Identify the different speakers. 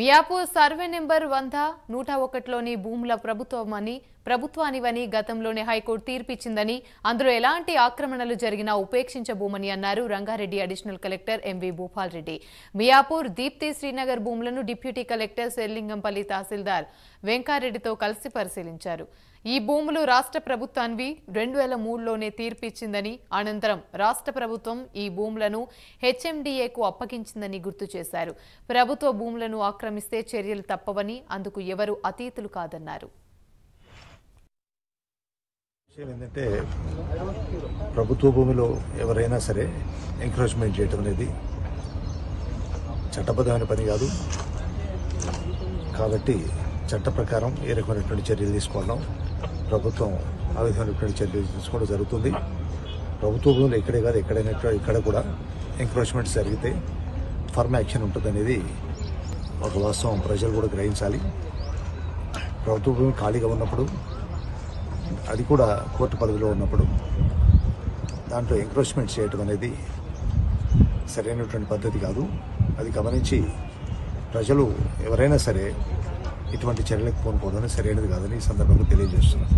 Speaker 1: Miyapur survey number 101లోని భూముల ప్రభుత్వానివని గతంలోనే high court తీర్పిచ్చిందని అందులో ఎలాంటి ఆక్రమణలు జరిగినా ఉపేక్షించబోమని అన్నారు Rangareddy additional collector MV Bhupal Reddy. Miyapur Deepti Srinagar భూములను డిప్యూటీ కలెక్టర్ సెల్లింగంపల్లి తహసీల్దార్ వెంకారెడ్డితో కలిసి పరిశీలించారు. ఈ భూములు రాష్ట్ర ప్రభుత్వానివి 2003లోనే తీర్పిచ్చిందని అనంతరం రాష్ట్ర ప్రభుత్వం ఈ భూములను హెచ్ఎండిఏకు అప్పగించిందని గుర్తు చేశారు. ప్రభుత్వ భూములను ఆక్రమిస్తే చర్యలు తప్పవని అందుకు ఎవరు అతీతులు కాదన్నారు.
Speaker 2: ఏంటంటే ప్రభుత్వ భూమిలో ఎవరైనా సరే ఎంకరేజ్మెంట్ చేయడం అనేది చట్టబద్ధమైన పని కాదు. కాబట్టి చట్ట ప్రకారం ఏ రకమైనటువంటి చర్యలు తీసుకోవడం ప్రభుత్వం ఆ విధమైనటువంటి చర్యలు తీసుకోవడం జరుగుతుంది. ప్రభుత్వ భూములు ఎక్కడే కాదు ఎక్కడ కూడా ఎంకరేజ్మెంట్ జరిగితే ఫర్మ్ యాక్షన్ ఉంటుందనేది ఒక వాస్తవం ప్రజలు కూడా గ్రహించాలి. ప్రభుత్వ భూమి ఖాళీగా ఉన్నప్పుడు అది కూడా కోర్టు పరిధిలో ఉన్నప్పుడు దాంట్లో ఎంక్రోచ్మెంట్ చేయటం అనేది సరైనటువంటి పద్ధతి కాదు. అది గమనించి ప్రజలు ఎవరైనా సరే ఇటువంటి చర్యలకు పూనుకోవడం సరైనది కాదని ఈ సందర్భంగా తెలియజేస్తున్నారు.